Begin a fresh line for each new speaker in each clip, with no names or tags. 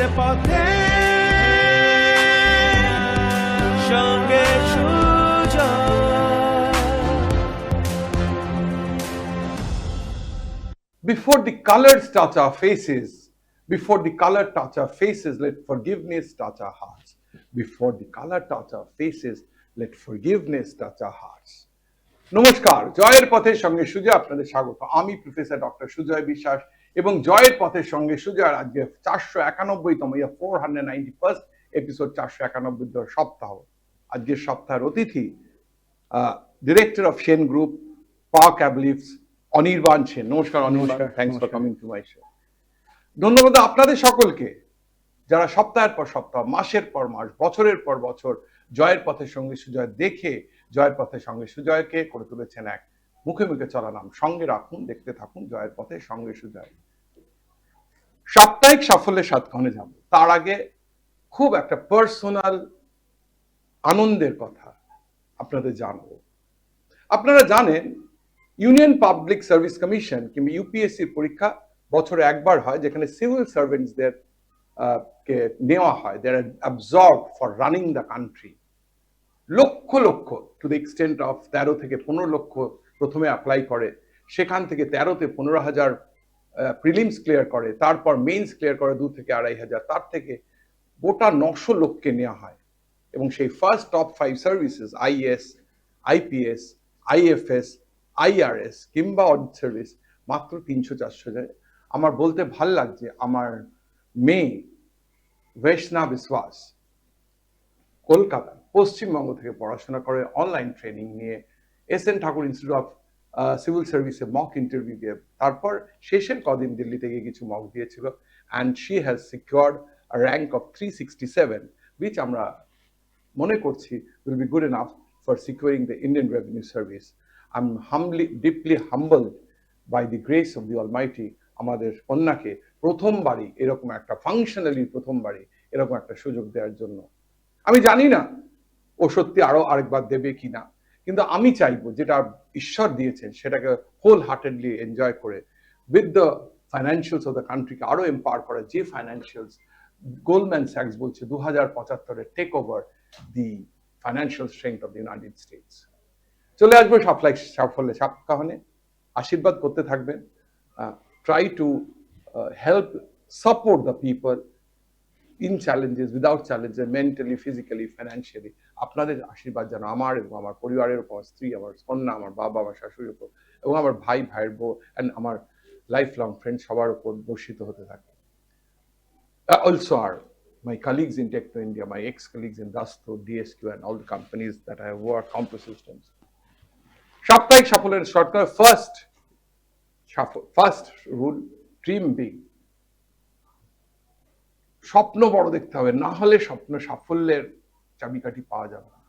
জয়ের পথে সঙ্গে
Before the colors touch our faces, before the color touch our faces, let forgiveness touch our hearts. Before the color touch our faces, let forgiveness touch our hearts. নমস্কার, জয়ের পথের সঙ্গে সুজয় আপনাদের স্বাগত। আমি প্রফেসর ডক্টর সুজয় বিশ্বাস এবং জয়ের পথের সঙ্গে সুজয় আজকে 491তম 491st এপিসোড 491 সপ্তাহ। আজকের সপ্তাহের অতিথি ডিরেক্টর অফ সেন গ্রুপ পাওয়ার ক্যাবলিফস অনির্বাণ সেন। নমস্কার Anirban, thanks for coming to my show. ধন্যবাদ আপনাদের সকলকে যারা সপ্তাহের পর সপ্তাহ, মাসের পর মাস, বছরের পর বছর জয়ের পথের সঙ্গে সুজয় দেখে জয়ের পথের সঙ্গে সুজয়কে করে তুলেছেন এক মুখে মুখে চলা নাম। সঙ্গে রাখুন, দেখতে থাকুন জয়ের পথের সঙ্গে সুজয়। সাপ্তাহিক সাফল্যের সাতক্ষণে যাব, তার আগে খুব একটা পার্সোনাল আনন্দের কথা আপনাদের জানাবো। আপনারা জানেন ইউনিয়ন পাবলিক সার্ভিস কমিশন কিংবা ইউপিএসসির পরীক্ষা বছরে একবার হয়, যেখানে সিভিল সার্ভেন্টসদের কে নেওয়া হয়। They are absorbed for running the country. Lakh lakh, to the extent of 13 থেকে 15 লক্ষ প্রথমে অ্যাপ্লাই করে, সেখান থেকে 13তে 15,000 প্রিলিমস ক্লিয়ার করে, তারপর মেইনস ক্লিয়ার করে 2 থেকে 2,500, তার থেকে গোটা 900 লোককে নেওয়া হয়। এবং সেই first top 5 services is, IPS, IFS, IRS কিংবা অডিট সার্ভিস মাত্র 300-400 যায়। আমার বলতে ভাল লাগছে, আমার মেয়ে বৈষ্ণা বিশ্বাস কলকাতা পশ্চিমবঙ্গ থেকে পড়াশোনা করে, অনলাইন ট্রেনিং নিয়ে S N Thakur institute of civil সার্ভিসে মক ইন্টারভিউ দিয়ে, তারপর শেষের কদিন দিল্লিতে গিয়ে কিছু মক দিয়েছিল, and she has secured a rank of 367, which আমরা মনে করছি will be good enough for securing the Indian Revenue Service. I'm deeply humbled by the grace of the Almighty আমাদের কন্যাকে প্রথমবারই এরকম একটা ফাংশনালি প্রথমবারই এরকম একটা সুযোগ দেওয়ার জন্য। আমি জানি না ও সত্যি আরো আরেকবার দেবে কিনা, কিন্তু আমি চাইবো যেটা ঈশ্বর দিয়েছেন সেটাকে হোল হার্টেডলি এনজয় করে with the financials of the কান্ট্রিকে আরো এম্পাওয়ার করা। যে ফাইন্যান্সিয়ালস গোল্ডম্যান স্যাক্স বলছে 2075-এ take over the financial strength of the United States. চলে আসবো সাফল্যে সাতক্ষণে। আশীর্বাদ করতে থাকবেন, try to help support the people in challenges, without challenges, mentally, physically, financially. আপনাদের আশীর্বাদ যেন আমার এবং আমার পরিবারের উপর, স্ত্রী, আমার কন্যা, আমার বাবা, আমার শাশুড়ির উপর এবং আমার ভাইয়ের বউ and আমার লাইফ লং ফ্রেন্ড সবার উপর বর্ষিত হতে থাকে। Also are my colleagues in Techno India, my ex-colleagues in Dasto, DSQ and all the companies that I have worked, Compro Systems. সাপ্তাহিক সাফল্যের shortcut first rule, dream big. স্বপ্ন বড় দেখতে হবে, না হলে স্বপ্ন সাফল্যের চাবিকাঠি পাওয়া যাবে না।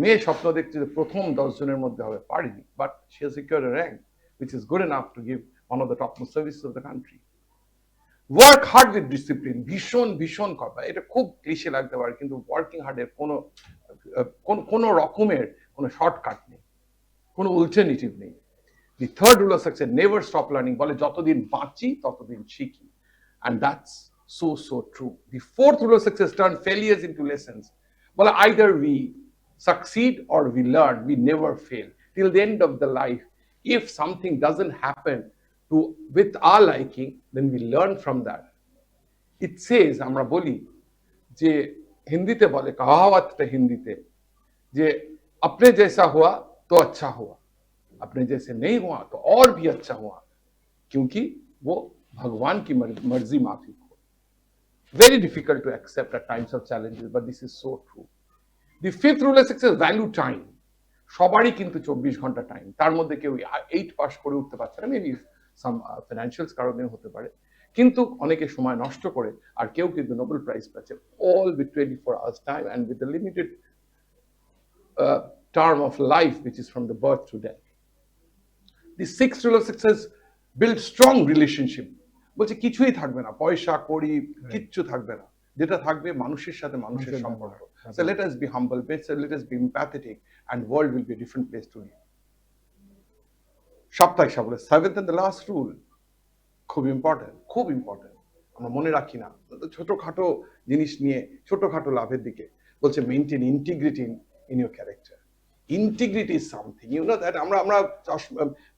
মেয়ে স্বপ্ন দেখছে যে প্রথম 10 জনের মধ্যে হবে, পারিনি, but she has secured a rank which is good enough to give one of the topmost services of the country. Work hard with discipline, ভীষণ কথা, এটা খুব ক্লিশে লাগতে পারে, কিন্তু ওয়ার্কিং হার্ডের কোনো রকমের কোনো শর্টকাট নেই, কোনো অল্টারনেটিভ নেই। The third rule of success, never stop learning. বলে যতদিন বাঁচি ততদিন শিখি, and that's so true. The fourth rule of success, turn failures into lessons. Well, either we succeed or we learn. We never fail till the end of the life. If something doesn't happen with our liking, then we learn from that. It says, আমরা বলি যে হিন্দিতে বলে, कहावत হিন্দিতে যে अपने जैसा हुआ तो अच्छा हुआ, अपने जैसे नहीं हुआ तो और भी अच्छा हुआ, क्योंकि वो भगवान की मर्जी माफिक। Very difficult to accept at times of challenges, but this is so true. The fifth rule of success, value time. সবারই কিন্তু 24 ঘন্টা টাইম, তার মধ্যে কেউ 8 পাস করে উঠতে পারছে না, মেবি সাম ফাইন্যান্সিয়াল কারণে হতে পারে, কিন্তু অনেকে সময় নষ্ট করে, আর কেউ কিন্তু নোবেল প্রাইজ পাচ্ছে, all with 24 hours time and with the limited term of life which is from the birth to death. The sixth rule of success, build strong relationship. বলছে কিছুই থাকবে না, পয়সা কড়ি কিচ্ছু থাকবে না, যেটা থাকবে মানুষের সাথে মানুষের সম্পর্ক। So let us be humble, let us be empathetic, and world will be a different place to live. সাপ্তাহিক সাফল্য, seventh and the last rule, খুব ইম্পর্টেন্ট। আমরা মনে রাখি না, তো ছোটখাটো জিনিস নিয়ে ছোটখাটো লাভের দিকে বলছে maintain integrity in your character. Integrity is something, you know that. আমরা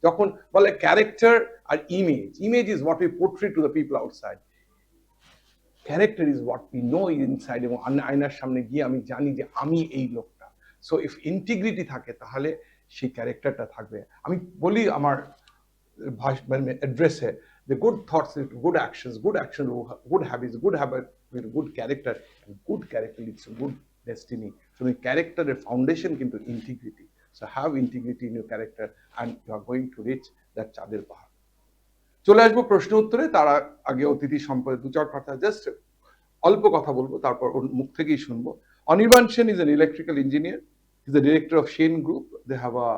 যখন বলে ক্যারেক্টার আর image, image is what we portray to the people outside, character is what we know inside. এবং আয়নার সামনে গিয়ে আমি জানি যে আমি এই লোকটা। সো ইফ ইন্টিগ্রিটি থাকে তাহলে সেই ক্যারেক্টারটা থাকবে। আমি বলি আমার অ্যাড্রেসে, the good thoughts lead to good actions, good habits, good habit with good character, and good character leads to good destiny. So the character, the foundation কিন্তু integrity. So have integrity in your character and you are going to reach that চাঁদের পাহাড়। চলে আসবো প্রশ্ন উত্তরে, তার আগে অতিথি সম্পর্কে দু চার কথা, জাস্ট অল্প কথা বলবো, তারপর ওর মুখ থেকেই শুনবো। Anirban Sen is an electrical engineer. He's the director of Shane Group. They have a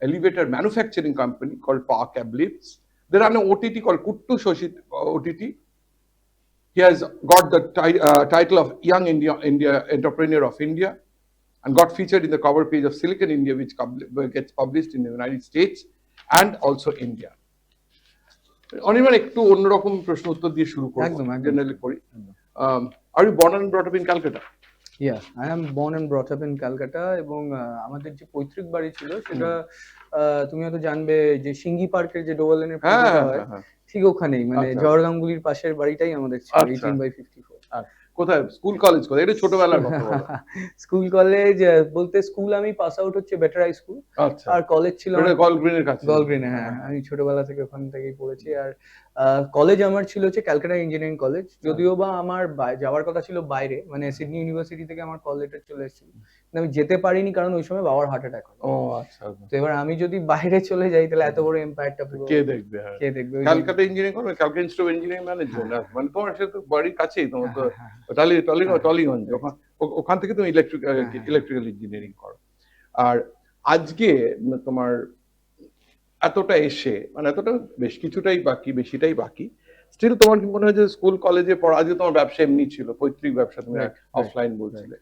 elevator manufacturing company called Power Cab Lifts. They run an OTT called Kuttu Shoshit OTT. He has got the title of Young India Entrepreneur of India and got featured in the cover page of Silicon India, which gets published in the United States and also India. Anirban, একটু অন্যরকম প্রশ্ন উত্তর দিয়ে শুরু করব, generally করি। Are you born and brought up in Calcutta?
Yeah, I am born and brought up in Calcutta এবং আমাদের যে পৈতৃক বাড়ি ছিল সেটা তুমি হয়তো জানবে যে সিঙ্গি পার্কের যে ডবল লেনের পুজোটা হয় ঠিক ওখানেই, মানে জওহর গাঙ্গুলির পাশের বাড়িটাই আমাদের ছিল, 18/54।
কোথায় স্কুল কলেজ কোথায়? এটা ছোটবেলার কথা বলো।
স্কুল কলেজ বলতে স্কুল আমি পাস আউট হচ্ছে বেটার হাই স্কুল, আর কলেজ ছিল
গলগ্রিনের কাছে।
গলগ্রিনে, হ্যাঁ, আমি ছোটবেলা থেকে ওখান থেকেই পড়েছি। আর কলেজ আমার ছিল হচ্ছে ক্যালকাটা ইঞ্জিনিয়ারিং কলেজ, যদিও বা আমার যাওয়ার কথা ছিল বাইরে, মানে সিডনি ইউনিভার্সিটি থেকে আমার কল লেটার চলে এসেছিল, কিন্তু আমি যেতে পারিনি কারণ ওই সময় বাবার হার্ট অ্যাটাক হয়।
ও আচ্ছা।
তো এবার আমি যদি বাইরে চলে যাই তাহলে এত বড় এম্পায়ারটা পুরো
কে দেখবে?
কে দেখবে?
ক্যালকাটা ইঞ্জিনিয়ারিং করবে, Calcutta institute of engineering management, মানে তোমার সাথে বাড়ির কাছেই, তোমার তো টলিগঞ্জ, ওখান থেকে তুমি ইলেকট্রিক্যাল ইঞ্জিনিয়ারিং করো। আর আজকে তোমার এতটা এসে, মানে এতটা বেশ কিছুটাই বাকি, বেশিটাই বাকি, স্টিল তোমার কি মনে হয় যে স্কুল কলেজে পড়া, আজকে তোমার ব্যবসা এমনি ছিল, পৈতৃক ব্যবসা, তুমি অফলাইন বলছিলে,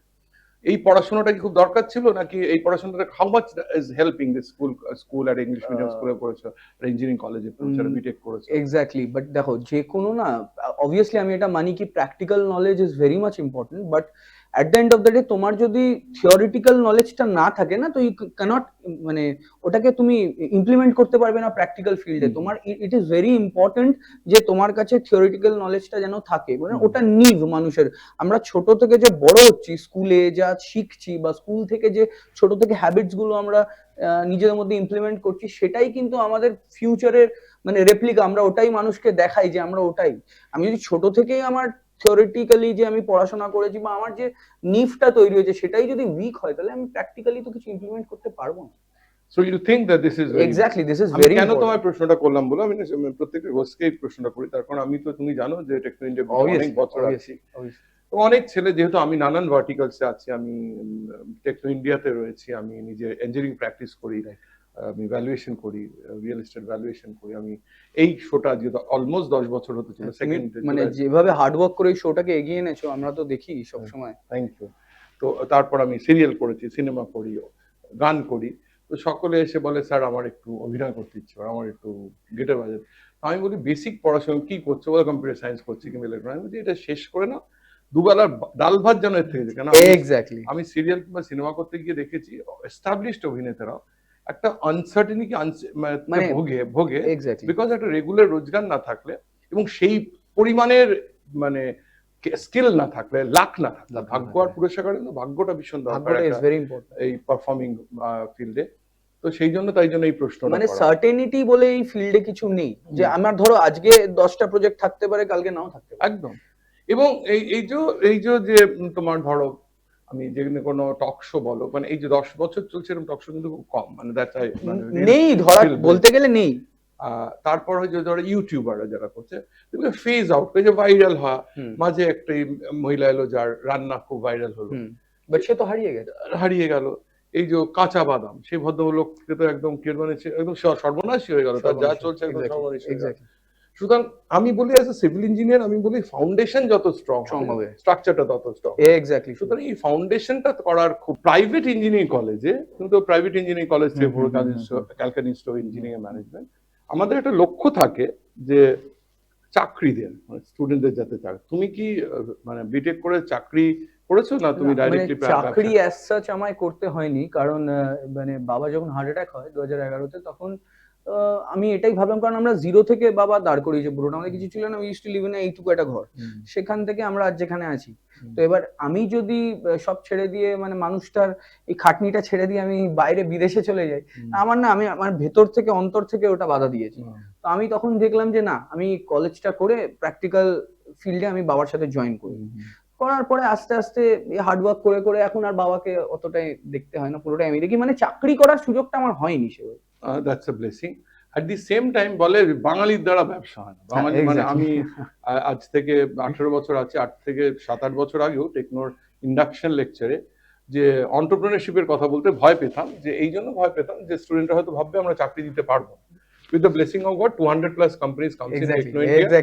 এই পড়াশোনাটা কি খুব দরকার ছিল, নাকি এই পড়াশোনাটা how much is helping this school আর ইংলিশ মিডিয়াম স্কুলে পড়েছো, আর ইঞ্জিনিয়ারিং কলেজে পড়েছো, বিটেক করেছো?
এক্স্যাক্টলি, বাট দেখো যে কোনো না, অবভিয়াসলি আমি এটা মানি কি practical knowledge is very much important, but at the end of the day তোমার যদি থিওরিটিক্যাল নলেজটা না থাকে না, তো ইউ ক্যানট, মানে ওটাকে তুমি ইমপ্লিমেন্ট করতে পারবে না প্র্যাকটিক্যাল ফিল্ডে। তোমার ইট ইজ ভেরি ইম্পর্টেন্ট যে তোমার কাছে থিওরিটিক্যাল নলেজটা যেন থাকে, মানে ওটা নিভ মানুষের। আমরা ছোট থেকে যে বড় হচ্ছি, স্কুলে যা শিখছি বা স্কুল থেকে যে ছোট থেকে হ্যাবিটস গুলো আমরা নিজেদের মধ্যে ইমপ্লিমেন্ট করছি, সেটাই কিন্তু আমাদের ফিউচারের মানে রেপ্লিকা, আমরা ওটাই মানুষকে দেখাই যে আমরা ওটাই। আমি যদি ছোট থেকেই আমার থিওরিটিক্যালি যে আমি পড়াশোনা করেছি বা আমার যে নিফটা তৈরি হয়েছে সেটাই যদি উইক হয়, তাহলে আমি প্র্যাকটিক্যালি তো কিছু ইমপ্লিমেন্ট করতে পারবো না।
So you think that this is
exactly, this is very
কেন তোমার প্রশ্নটা করলাম বলো, আমি প্রত্যেকটা হোস্টকে এই প্রশ্নটা করি, তার কারণ আমি তো, তুমি জানো যে টেকনো ইন্ডিয়া অনেক বছর আছি, তো অনেক ছেলে, যেহেতু আমি নানান ভার্টিকালসে আছি, আমি টেকনো ইন্ডিয়াতে রয়েছি, আমি নিজে ইঞ্জিনিয়ারিং প্র্যাকটিস করি, আমি ভ্যালুয়েশন করি, রিয়েল এস্টেট ভ্যালুয়েশন করি, আমি এই শোটা যেহেতু অলমোস্ট 10 বছর হতে চলে, সেকেন্ড,
মানে যেভাবে হার্ড ওয়ার্ক করে এই শোটাকে এগিয়ে এনেছো আমরা তো দেখি সব সময়।
Thank you. তো তারপর আমি সিরিয়াল করেছি, সিনেমা করি, গান করি, তো সকলে এসে বলে স্যার আমার একটু অভিনয় করতে ইচ্ছে, আমার একটু গিটার বাজাতে। আমি বলি বেসিক পড়াশোনা কি করছো? বলে কম্পিউটার সায়েন্স করছি কিংবা ইলেকট্রনিক্স। আমি বলি এটা শেষ করে না, দুবেলার ডাল ভাত যেন এর থেকে, কেন
এক্স্যাক্টলি
আমি সিরিয়াল কিংবা সিনেমা করতে গিয়ে দেখেছি এস্টাবলিশড অভিনেতারা একটা আনসার্টেনিটি মানে ভোগে, বিকজ একটা রেগুলার রোজগার না থাকলে এবং সেই পরিমাণের মানে স্কিল না থাকলে, লাক না থাকলে, ভাগ্য আর পুরস্কার করে, ভাগ্যটা ভীষণ দরকার এই পারফর্মিং ফিল্ডে। তো সেই জন্য, তাই জন্য এই প্রশ্ন,
মানে সার্টেনিটি বলে এই ফিল্ডে কিছু নেই যে আমার ধরো আজকে 10টা প্রজেক্ট থাকতে পারে, কালকে নাও থাকতে পারে।
একদম। এবং এই যে তোমার ধরো আমি যেখানে কোনো টক শো বলো, মানে এই যে 10 বছর চলছে এরকম টক শো কিন্তু খুব কম, মানে
নেই, ধরা বলতে গেলে নেই।
তারপর হচ্ছে ধরো ইউটিউবাররা যারা করছে, ফেজ আউট করে, যে ভাইরাল হয়, মাঝে একটা মহিলা এলো যার রান্না খুব ভাইরাল হলো,
বাট সে তো হারিয়ে গেল।
এই যে কাঁচা বাদাম, সেই ভদ্রলোককে তো একদম কি মানে একদম সর্বনাশী হয়ে গেল, তার যা চলছে একদম সর্বনাশী হয়ে গেল। সুতরাং আমি বলি অ্যাজ এ সিভিল ইঞ্জিনিয়ার, আমি বলি ফাউন্ডেশন যত স্ট্রং হবে, স্ট্রাকচারটা তত স্ট্রং।
এক্স্যাক্টলি।
সুতরাং এই ফাউন্ডেশনটা করার খুব, প্রাইভেট ইঞ্জিনিয়ারিং কলেজে, কিন্তু প্রাইভেট ইঞ্জিনিয়ারিং কলেজ থেকে Calcutta institute of engineering management, আমাদের একটা লক্ষ্য থাকে যে চাকরিদের মানে স্টুডেন্টদের যাতে তুমি কি মানে বিটেক করে চাকরি করেছো না তুমি
না, মানে
ডাইরেক্টলি
চাকরি অ্যাজ সাচ আমায় করতে হয়নি, কারণ মানে বাবা যখন হার্ট অ্যাটাক হয় 2011-তে, তখন আমি এটাই ভাবলাম, কারণ আমরা জিরো থেকে বাবা দাঁড় করিয়েছে পুরোটা, আমাদের কিছু ছিল না, we used to live in এইটুকু একটা ঘর, সেখান থেকে আমরা আজ যেখানে আছি। তো এবার আমি যদি সব ছেড়ে দিয়ে, মানে মানুষটার এই খাটনিটা ছেড়ে দিয়ে আমি বাইরে বিদেশে চলে যাই, আমি আমার ভেতর থেকে অন্তর থেকে ওটা বাধা দিয়েছি। তো আমি তখন দেখলাম যে না, আমি কলেজটা করে প্র্যাকটিক্যাল ফিল্ডে আমি বাবার সাথে জয়েন করি। করার পরে আস্তে আস্তে হার্ডওয়ার্ক করে করে এখন আর বাবাকে অতটাই দেখতে হয় না, পুরোটাই আমি দেখি। মানে চাকরি করার সুযোগটা আমার হয়নি সেভাবে।
That's a blessing. At the same time বলে বাঙালির দ্বারা ব্যবসা হয় না। বাঙালি মানে আমি আজ থেকে 18 বছর আছে, 8 থেকে 7-8 বছর আগেও টেকনোর ইন্ডাকশন লেকচারে যে এন্টারপ্রেনারশিপের কথা বলতে ভয় পেতাম, যে এই জন্য ভয় পেতাম যে স্টুডেন্টরা হয়তো ভাববে আমরা চাকরি দিতে পারবো। With the blessing of God 200+ companies comes in Techno India.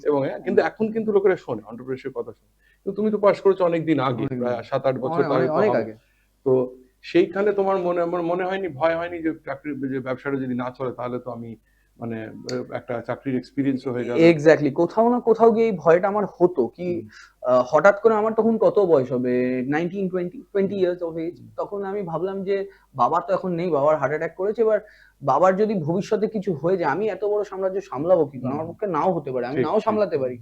এবং কিন্তু এখন কিন্তু লোকেরা শোনে এন্টারপ্রেনারশিপ কথা শোনে। কিন্তু তুমি তো পাস করেছো অনেক দিন আগে, প্রায় 7-8 বছর আগে। তো সেইখানে তোমার আমার মনে হয়নি, ভয় হয়নি যে চাকরি যে ব্যবসাটা যদি না চলে তাহলে তো আমি মানে একটা চাকরির এক্সপিরিয়েন্স হয়ে গেল?
এক্স্যাক্টলি, কোথাও না কোথাও গিয়ে এই ভয়টা আমার হতো কি, হঠাৎ করে আমার তখন কত বয়স হবে, 19-20 ইয়ার্স অফ এজ। তখন আমি ভাবলাম যে বাবা তো এখন নেই, বাবার হার্ট অ্যাটাক করেছে, এবার বাবার যদি ভবিষ্যতে কিছু হয়ে যায়, আমি এত বড় সাম্রাজ্য সামলাবো কি করে? আমার পক্ষে নাও হতে পারে, আমি নাও সামলাতে পারি,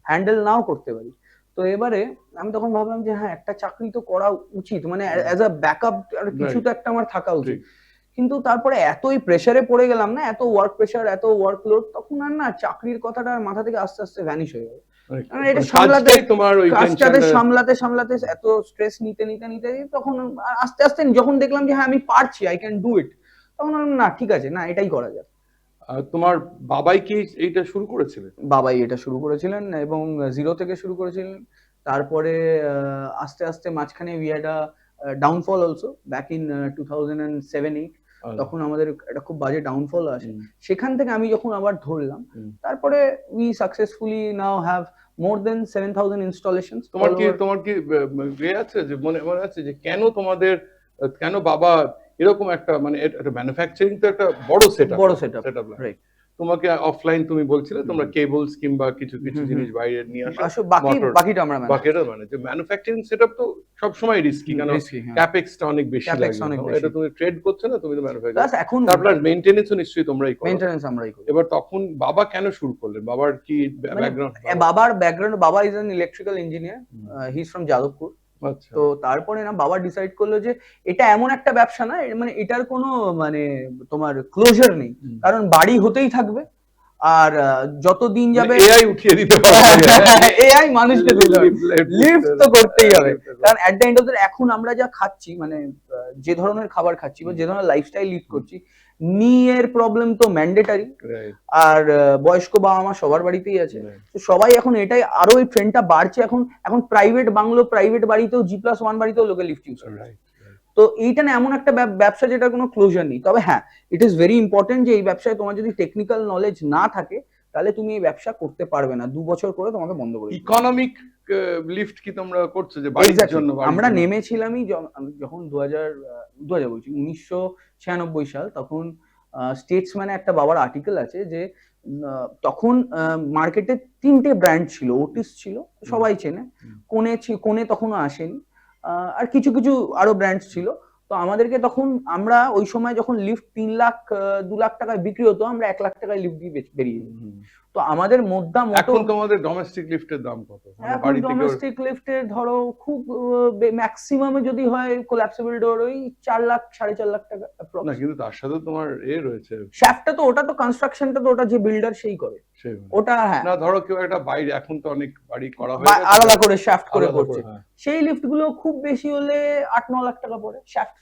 হ্যান্ডেল নাও করতে পারি। তো এবারে আমি তখন ভাবলাম যে হ্যাঁ, একটা চাকরি তো করা উচিত, মানে অ্যাজ আ ব্যাকআপ কিছু তো একটা আমার থাকা উচিত। কিন্তু তারপরে এতই প্রেসারে পড়ে গেলাম না, এত ওয়ার্ক প্রেসার, এত ওয়ার্কলোড, তখন আর না চাকরির কথাটা মাথা থেকে আস্তে আস্তে ভ্যানিশ হয়ে গেল। এটা সামলাতে, তোমার ওই কাজটাকে সামলাতে সামলাতে এত স্ট্রেস নিতে নিতে নিতে তখন আস্তে আস্তে যখন দেখলাম যে হ্যাঁ আমি পারছি, আই ক্যান ডু ইট, তখন না ঠিক আছে, না এটাই করা যাক।
তোমার বাবাই কি এইটা শুরু করেছিলেন?
বাবাই এটা শুরু করেছিলেন এবং জিরো থেকে শুরু করেছিলেন। তারপরে আস্তে আস্তে মাঝখানে we had a downfall also back in 2007-8। তখন আমাদের একটা খুব বাজে ডাউনফল আসে। সেখান থেকে আমি যখন আবার ধরলাম, তারপরে we successfully now have more than 7000 installations.
তোমার কি আছে যে মনে আছে যে কেন বাবা এরকম একটা, মানে একটা ম্যানুফ্যাকচারিং তো একটা বড় সেটআপ, রাইট? তোমাকে অফলাইন তুমি বলছিলে তোমরা কেবলস কিংবা কিছু জিনিস বাইরে নিয়ে আসো, বাকিটা মানে যে ম্যানুফ্যাকচারিং সেটআপ তো সব সময় রিস্কি, কারণ ক্যাপেক্সটা অনেক বেশি লাগে। এটা তুমি ট্রেড করছো না, তুমি তো ম্যানুফ্যাকচার, এখন তারপর মেইনটেনেন্সও নিশ্চয়ই তোমরাই করো।
মেইনটেনেন্স আমরাই করি।
এবার তখন বাবা কেন শুরু করলেন? বাবার কি ব্যাকগ্রাউন্ড?
বাবার ব্যাকগ্রাউন্ড, বাবা is an electrical engineer, he is from Jadavpur. তো তারপরে না বাবা ডিসাইড করলো যে এটা এমন একটা ব্যবসা না, মানে এটার কোনো মানে তোমার ক্লোজার নেই, কারণ বাড়ি হতেই থাকবে, আর যত দিন যাবে
এআই উঠিয়ে দিতে পারবে,
এআই মানুষকে লিফট তো করতেই হবে। কারণ at the end of the এখন আমরা যা খাচ্ছি, মানে যে ধরনের খাবার খাচ্ছি বা যে ধরনের লাইফস্টাইল লিড করছি, নিয়ের প্রবলেম তো ম্যান্ডেটারি, আর বয়স্ক বাবা মা সবার বাড়িতেই আছে। তো সবাই এখন এটাই, আরো এই ট্রেন্ডটা বাড়ছে। এখন প্রাইভেট বাংলো, প্রাইভেট বাড়িতেও G+1 বাড়িতেও লোকে লিফট ইউজ করে। তো এইটা না এমন একটা ব্যবসা যেটা কোনো ক্লোজার নেই। তবে হ্যাঁ, ইট ইজ ভেরি ইম্পর্টেন্ট যে এই ব্যবসায় তোমার যদি টেকনিক্যাল নলেজ না থাকে, তাহলে তুমি এই ব্যবসা করতে পারবে না, 2 বছর করে তোমাকে বন্ধ করে দিতে হবে।
ইকোনমিক লিফট কি তোমরা করছো যে বাড়ির জন্য?
আমরা নেমেছিলামই যখন 1996 সাল, তখন স্টেটসম্যানে একটা বাবার আর্টিকেল আছে যে তখন মার্কেটে 3টে ব্র্যান্ড ছিল, ওটিস ছিল, সবাই চেনে, কোনে তখনও আসেনি, আর কিছু কিছু আরো ব্র্যান্ডস ছিল। তো আমাদেরকে তখন, আমরা ওই সময় যখন লিফট 3 লাখ 2 লাখ টাকায় বিক্রি হতো, আমরা 1 লাখ টাকায় লিফট দিয়ে বেরিয়ে যেতাম। তো আমাদের
এখন তোমাদের ডোমেস্টিক লিফটের দাম কত?
ডোমেস্টিক লিফটের ধরো খুব ম্যাক্সিমামে যদি হয় কোল্যাপসেবল ডোর, ওই 4 লাখ 4.5 লাখ টাকা।
না, কিন্তু তার সাথে তোমার রয়েছে
শ্যাফটটা, তো ওটা তো কনস্ট্রাকশনটা তো ওটা যে বিল্ডার সেই করে, ওটা হ্যাঁ।
না ধরো কেউ একটা বাইরে, এখন তো অনেক বাড়ি করা হয়
আলাদা করে শ্যাফট করে করছে, সেই লিফট গুলো খুব বেশি হলে 8-9 লাখ টাকা পড়ে, শ্যাফট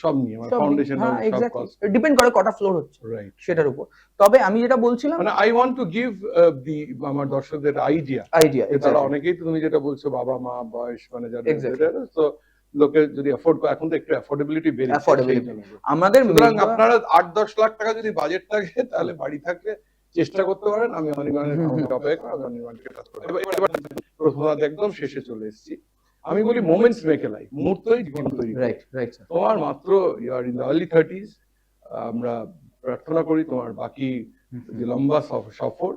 সব নিয়ে, মানে ফাউন্ডেশন, সব কস্ট
ডিপেন্ড করে কটা ফ্লোর হচ্ছে সেটার উপর। তবে আমি যেটা বলছিলাম,
মানে আই ওয়ান্ট টু গিভ আমার দর্শকদের আইডিয়া, তারা অনেকেই তো তুমি যেটা বলছো বাবা মা বয়স, মানে যারা তো লোকে যদি অ্যাফোর্ড করে, এখন তো একটু অ্যাফোর্ডেবিলিটি বেড়েছে
আমাদের।
সুতরাং আপনারা 8-10 লাখ টাকা যদি বাজেট থাকে, তাহলে বাড়ি থাকলে চেষ্টা করতে পারেন। আমি অনির্বাণের অপেক্ষা, অনির্বাণকে কাজ করতে। এবার একদম শেষে চলে এসেছি। আমি বলি মোমেন্টস মেক এ লাইফ, মুহূর্তই জীবন তৈরি করে।
রাইট।
তোমার মাত্র you are in the early 30s। আমরা প্রার্থনা করি তোমার বাকি যে লম্বা সফর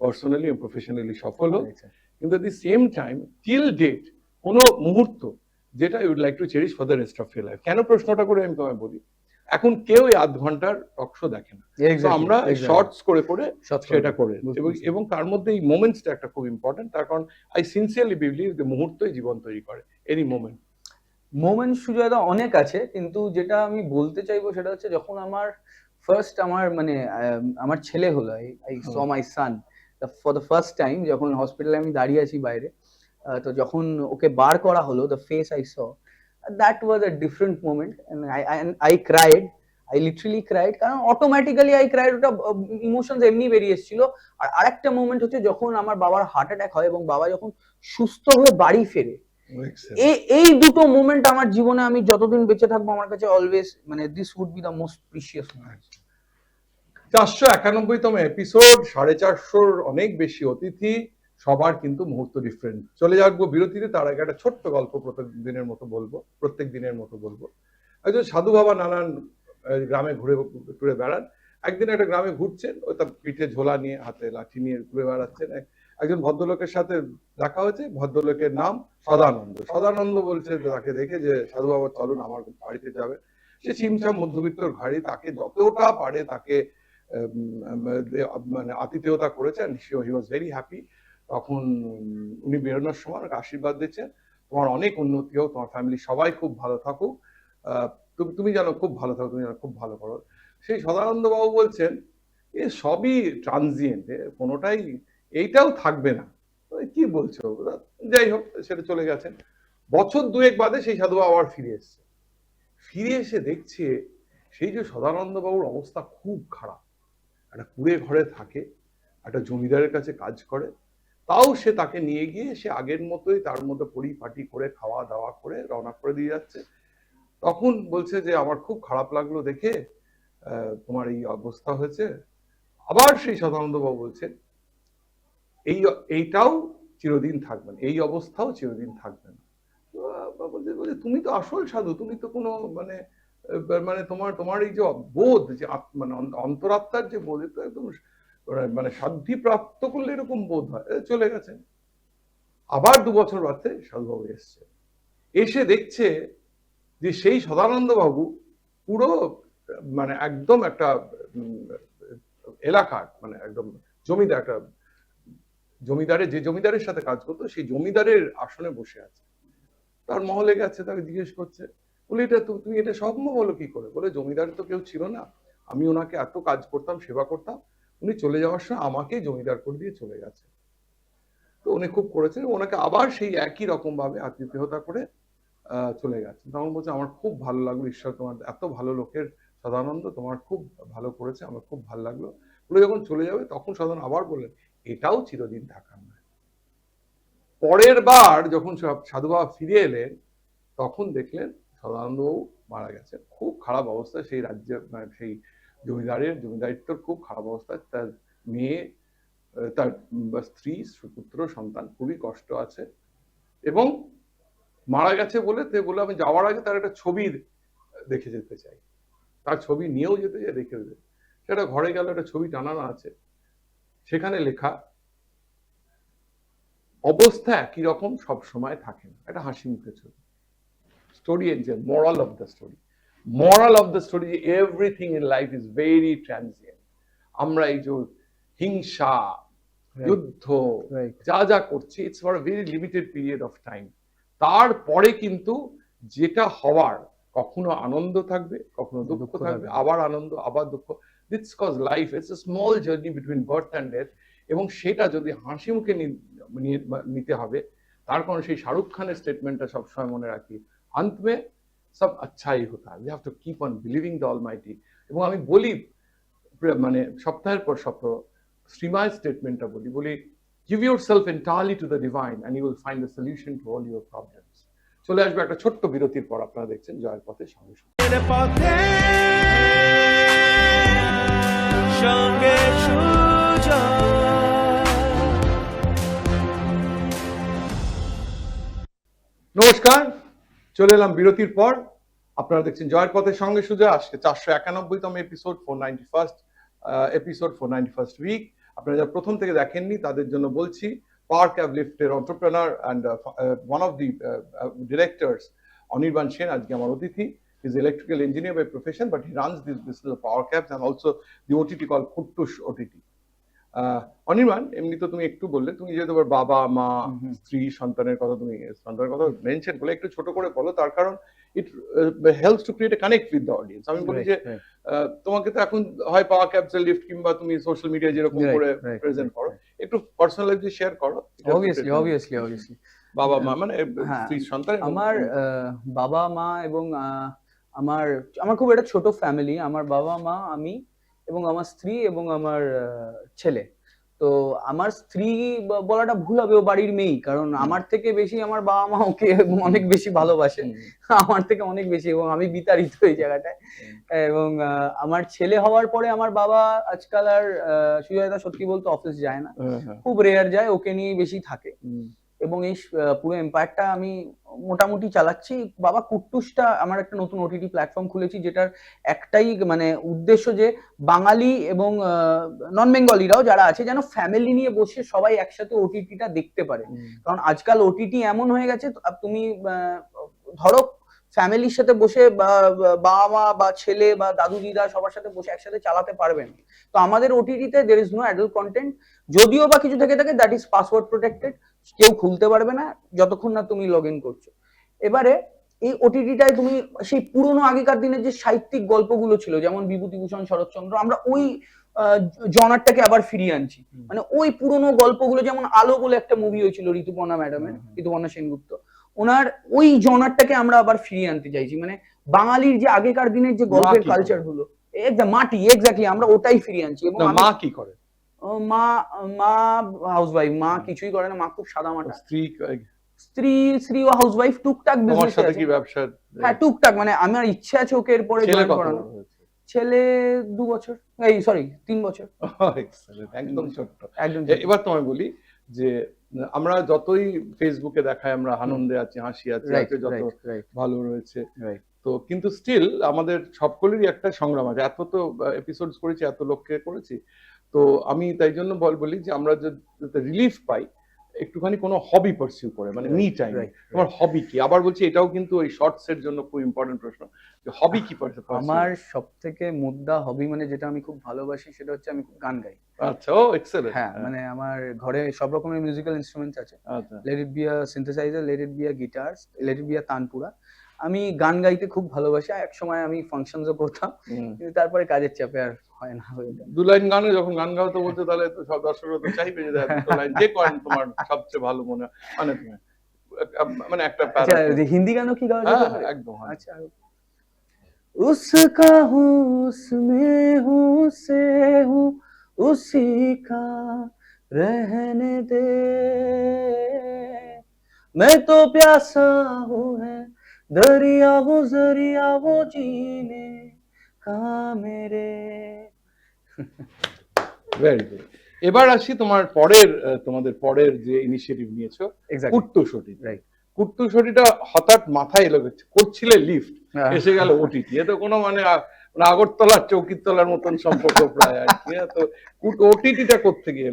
পার্সোনালি এবং প্রফেশনালি সফল হোক,
আচ্ছা।
কিন্তু at the same time till date কোনো মুহূর্ত যেটা you would like to cherish for the rest of your life. কেন প্রশ্নটা করে আমি তোমায় বলি, এখন কেউ এই 8 ঘন্টার টক শো দেখে না, তো আমরা শর্টস করে করে সেটা করে, এবং তার মধ্যে এই মোমেন্টসটা একটা খুব ইম্পর্টেন্ট। তার কারণ আই সিনসিয়ারলি বিলিভ যে মুহূর্তই জীবন তৈরি করে, এনি
মোমেন্ট সুজয়দা অনেক আছে, কিন্তু যেটা আমি বলতে চাইবো সেটা হচ্ছে যখন আমার ফার্স্ট আমার ছেলে হলো, I saw my son for the first time, যখন হসপিটালে আমি দাঁড়িয়ে আছি বাইরে, তো যখন ওকে বার করা হলো, the face I saw, that was a different moment, I cried, I literally cried, কারণ অটোমেটিক্যালি আই ক্রাইড, ওটা ইমোশনস এমনি বেরিয়ে এসেছিল। আর আরেকটা মোমেন্ট হচ্ছে যখন আমার বাবার হার্ট অ্যাটাক হয় এবং বাবা যখন সুস্থ হয়ে বাড়ি ফেরে, এই দুটো মোমেন্ট আমার জীবনে, আমি যতদিন বেঁচে থাকবো আমার কাছে অলওয়েজ, মানে this would be the most precious moment.
491তম এপিসোড, 450-র অনেক বেশি অতিথি, সবার কিন্তু মুহূর্ত ডিফারেন্ট। চলে যাবো বিরতিতে, তার আগে একটা ছোট্ট গল্প প্রত্যেক দিনের মতো বলবো। একজন সাধু বাবা নানান গ্রামে ঘুরে বেড়ান। একদিন একটা গ্রামে ঘুরছেন, ওই তার পিঠে ঝোলা নিয়ে, হাতে লাঠি নিয়ে ঘুরে বেড়াচ্ছেন। একজন ভদ্রলোকের সাথে দেখা হয়েছে, ভদ্রলোকের নাম সদানন্দ। সদানন্দ বলছে তাকে দেখে যে সাধু বাবা চলুন আমার বাড়িতে যাবে। সে ছিমছাম মধ্যবিত্তর ঘাড়ি, তাকে যতটা পারে তাকে মানে আতিথেয়তা করেছেন। হি ওয়াজ ভেরি হ্যাপি। তখন উনি বেরোনোর সময় আশীর্বাদ দিচ্ছেন, তোমার অনেক উন্নতি হোক, তোমার ফ্যামিলি সবাই খুব ভালো থাকুক, তুমি যেন খুব ভালো থাকো, তুমি যেন খুব ভালো করো। সেই সদানন্দ বাবু বলছেন, এ সবই ট্রানজিয়েন্ট, কোনোটাই, এইটাও থাকবে না। কি বলছো? যাই হোক, সেটা চলে গেছেন। বছর 2 বাদে সেই সাধু বাবা আবার ফিরে এসছে। ফিরে এসে দেখছে সেই যে সদানন্দ বাবুর অবস্থা খুব খারাপ, একটা কুড়ে ঘরে থাকে, একটা জমিদারের কাছে কাজ করে, তাও সে তাকে নিয়ে গিয়ে সে আগের মতোই তার মতো পরিপাটি করে খাওয়া দাওয়া করে রওনা করে দিয়ে যাচ্ছে। তখন বলছে যে আমার খুব খারাপ লাগলো দেখে, তোমার এই অবস্থা হয়েছে। আবার সেই সদানন্দ বাবু বলছেন, এইটাও চিরদিন থাকবে না, এই অবস্থাও চিরদিন থাকবে না। বলছে তুমি তো আসল সাধু, তুমি তো কোনো মানে তোমার এই যে বোধ, যে মানে অন্তরাত্মার যে বোধ, তো একদম মানে সাধ্যি প্রাপ্ত করলে এরকম বোধ হয়। চলে গেছেন। আবার 2 বছর বাদে সাধুবাবু এসছে, এসে দেখছে যে সেই সদানন্দ বাবু পুরো মানে একদম একটা এলাকার, মানে একদম যে জমিদারের সাথে কাজ করতো, সেই জমিদারের আসনে বসে আছে। তার মহলে গেছে, তাকে জিজ্ঞেস করছে, বলে তুমি এটা সম্ভব হলো কি করে? বলে জমিদার তো কেউ ছিল না, আমি ওনাকে এত কাজ করতাম, সেবা করতাম, উনি চলে যাওয়ার সময় আমাকেই জমিদার করে দিয়ে চলে গেছে। তো উনি খুব করেছেন, ওনাকে আবার সেই একই রকম ভাবে আতিথেয়তা করে চলে গেছেন। তখন বলছে, আমার খুব ভালো লাগলো, ঈশ্বর তোমার এত ভালো লোকের সদানন্দ, তোমার খুব ভালো করেছে, আমার খুব ভালো লাগলো। বলে যখন চলে যাবে তখন সদানন্দ আবার বললেন, এটাও চিরদিন থাকার নয়। পরের বার যখন সাধু বাবা ফিরে এলেন, তখন দেখলেন সদানন্দবাবু মারা গেছেন, খুব খারাপ অবস্থায়। সেই রাজ্যের সেই জমিদারিত্বর খুব খারাপ অবস্থায়, তার মেয়ে, তার স্ত্রী, পুত্র, সন্তান খুবই কষ্ট আছে। এবং মারা গেছে বলে আমি যাওয়ার আগে তার একটা ছবি দেখে যেতে চাই, তার ছবি নিয়েও যেতে চাই, দেখে যেতে। সেটা ঘরে গেল, একটা ছবি টানানো আছে, সেখানে লেখা, অবস্থা একই রকম সব সময় থাকে না। একটা হাসি মুখে ছবি। Story and moral of the story, everything in life is very transient. আমরা এই যে হিংসা, যুদ্ধ যা করছি, it's for a very limited period of time. তারপরে কিন্তু যেটা হওয়ার, কখনো আনন্দ থাকবে, কখনো দুঃখ থাকবে, আবার আনন্দ, আবার দুঃখ। This cause life it's a small journey between birth and death. এবং সেটা যদি হাসি মুখে নিতে হবে, তার কারণ সেই শাহরুখ খানের স্টেটমেন্টটা সবসময় মনে রাখি, अंत में सब अच्छा ही होता है, we have to keep on believing the almighty। এবং আমি বলি, মানে সপ্তাহের পর সপ্তাহ শ্রীমায় স্টেটমেন্টটা বলি, give yourself entirely to the divine and you will find the solution to all your problems। চলে আসবে একটা ছোট্ট বিরতির পর। আপনারা দেখছেন জয়ের পথে সঙ্গে
সঙ্গে
নমস্কার, চলে এলাম বিরতির পর। আপনারা দেখছেন জয়ের পথের সঙ্গে সুজয়। আজকে 491তম episode, 491st episode, 491st week. আপনারা যারা প্রথম থেকে দেখেননি তাদের জন্য বলছি, পাওয়ার ক্যাব লিফটের entrepreneur and one of the directors Anirban Sen আজকে আমার অতিথি। He's an electrical engineer by profession, but he runs this business of power cabs and also the OTT called Kuttush OTT. Anirban, এমনি তো তুমি একটু বললে, তুমি যেহেতু তোমার বাবা মা স্ত্রী সন্তানের কথা মেনশন করলে, একটু ছোট করে বলো, তার কারণ it helps to create a connect with the audience. আমি বলি যে তোমাকে তো এখন হয় পাওয়ার ক্যাবস লিফট কিংবা তুমি সোশ্যাল মিডিয়া যেরকম করে প্রেজেন্ট করো, একটু পার্সোনাল লাইফ শেয়ার করো।
অবভিয়াসলি
বাবা মা মানে স্ত্রী সন্তান।
আমার বাবা মা এবং আমার খুব একটা ছোট ফ্যামিলি। আমার বাবা মা, আমি এবং আমার স্ত্রী এবং আমার ছেলে। তো আমার স্ত্রী বলাটা ভুল হবে, ও বাড়ির মেয়ে, কারণ আমার থেকে বেশি আমার বাবা মা ওকে অনেক বেশি ভালোবাসেন, আমার থেকে অনেক বেশি, এবং আমি বিতাড়িত এই জায়গাটায়। এবং আমার ছেলে হওয়ার পরে আমার বাবা আজকাল আর সুজয়দা সত্যি বলতে অফিস যায় না, খুব রেয়ার যায়, ওকে নিয়ে বেশি থাকে। এবং এই পুরো এম্পায়ারটা আমি মোটামুটি চালাচ্ছি। বাবা কুট্টুসটা আমার একটা নতুন ওটিটি প্ল্যাটফর্ম খুলেছি, যেটার একটাই মানে উদ্দেশ্য যে বাঙালি এবং নন বেঙ্গলিরাও যারা আছে যেন ফ্যামিলি নিয়ে বসে সবাই একসাথে ওটিটিটা দেখতে পারে। কারণ আজকাল ওটিটি এমন হয়ে গেছে, তুমি ধরো ফ্যামিলির সাথে বসে বাবা মা বা ছেলে বা দাদু দিদা সবার সাথে বসে একসাথে চালাতে পারবেন। তো আমাদের ওটিটিতে there is no adult content, যদিও বা কিছু থেকে থাকে, দ্যাট ইজ পাসওয়ার্ড প্রোটেক্টেড, কেউ খুলতে পারবে না যতক্ষণ না তুমি লগ ইন করছো। এবারে এই ওটিটিটায় তুমি সেই পুরোনো আগেকার দিনের যে সাহিত্যিক গল্পগুলো ছিল, যেমন বিভূতিভূষণ শরৎচন্দ্র, আমরা ওই জনারটাকে আবার ফিরিয়ে আনছি। মানে ওই পুরোনো গল্পগুলো, যেমন আলো বলে একটা মুভি হয়েছিল ঋতুপর্ণা ম্যাডামের, ঋতুপর্ণা সেনগুপ্ত, ওনার ওই জনারটাকে আমরা আবার ফিরিয়ে আনতে চাইছি। মানে বাঙালির যে আগেকার দিনের যে গল্পের কালচার গুলো, মাটি, এক্স্যাক্টলি আমরা ওটাই ফিরিয়ে আনছি। এবং
মা কি করে?
মা হাউসওয়াইফ। মা কিছুই করে না, মা খুব সাদামাটা। স্ত্রী ও হাউসওয়াইফ, টুকটাক বিজনেস আছে। কি ব্যবসা? হ্যাঁ, টুকটাক, মানে আমার ইচ্ছা আছে ওকে এরপরে জয়েন করানো। ছেলে 2 বছর, 3 বছর।
একদম ছোট্ট, একদম। এবার তোমায় বলি যে আমরা যতই ফেসবুকে দেখাই আমরা আনন্দে আছি, হাসি আছে, যত ভালো রয়েছে, তো কিন্তু স্টিল আমাদের সকলেরই একটা সংগ্রাম আছে। এত তো এপিসোডস করেছি, এত লোককে করেছি, তো আমি তাই জন্য বলি যে আমরা যাতে রিলিফ পাই একটুখানি কোনো হবি পারসিউ করে, মানে মি টাইম। তোমার হবি কি? আবার বলছি, এটাও কিন্তু ওই শর্টস এর জন্য খুব ইম্পর্টেন্ট প্রশ্ন, যে হবি কি পারসিউ?
আমার সবথেকে মুদ্রা হবি, মানে যেটা আমি খুব ভালোবাসি, সেটা হচ্ছে আমি খুব গান গাই।
আচ্ছা, ও এক্সেলেন্ট।
হ্যাঁ, মানে আমার ঘরে সব রকমের মিউজিক্যাল ইনস্ট্রুমেন্টস আছে। Let it be a synthesiser, let it be a guitar, let it be a tanpura. আমি গান গাইতে খুব ভালোবাসি। এক সময় আমি ফাংশনসও করতাম, কিন্তু তারপরে কাজের চাপে আর হয় না।
2 লাইন গানে যখন গান গাও তো বলতে, তাহলে তো সব দর্শকরা তো চাইবে যে 2 লাইন যে করেন তোমার সবচেয়ে ভালো মনে হয়, মানে একটা
আচ্ছা, হিন্দি গানও কি গাওয়া যেতে পারে?
একদম।
আচ্ছা, उसका हूँ उसमें हूँ से हूँ उसी का रहने दे, मैं तो प्यासा हूँ है दरिया वो जीने का मेरे।
Very good. এবার আসি তোমাদের পরের যে ইনিশিয়েটিভ নিয়েছো, কুট্টুস ওটিটি। রাইট, কুট্টুস ওটিটিটা হঠাৎ মাথায় এলো, করছিলে লিফট, এসে গেল ওটিটি। এ তো কোনো মানে আগরতলার চৌকির তলার মতন সম্পর্ক প্রায় আর কি। তো ওটিটিটা করতে গিয়ে